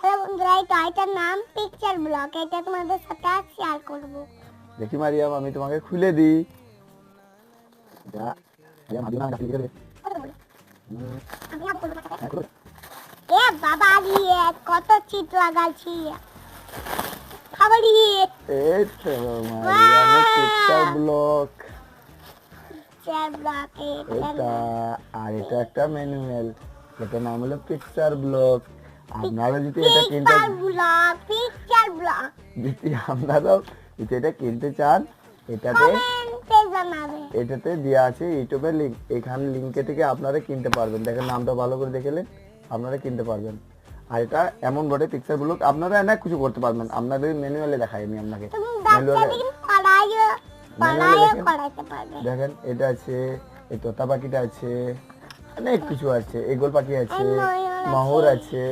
Hello বন্ধুরা, এই টয়টার নাম পিকচার ব্লক। এটা তোমাদের সাথে শেয়ার করব। দেখি মারিয়াম, আমি তোমাকে খুলে দিই। যা যা মারিয়াম, আমি লিখে দে। আমি আর বলবো না। এ বাবা রে, কত চিট লাগাচ্ছি খাবারই। এই তো মারিয়ামের পিকচার ব্লক। পিকচার ব্লক এটা আর এটা একটা ম্যানুয়াল, এটার নাম হলো পিকচার ব্লক। আপনারা যদি এটা কিনতে পিকচার ব্লক যদি আপনারাও যদি এটা কিনতে চান, এটাতে কমেন্টে জানাবে। এটাতে দেওয়া আছে ইউটিউবের লিংক। এখানে লিংকে থেকে আপনারা কিনতে পারবেন। দেখেন নামটা ভালো করে দেখলে আপনারা কিনতে পারবেন। আর এটা এমন বড় পিকচার ব্লক, আপনারা অনেক কিছু করতে পারবেন। আপনাদের ম্যানুয়ালে দেখাই আমি আপনাকে। তুমি ম্যানুয়ালে পড়াইও করাইতে পারবে। দেখেন এটা আছে, এই তোতা পাখিটা আছে, অনেক কিছু আছে, এগোল পাখি আছে, ময়ূর আছে। ময়ূর আছে।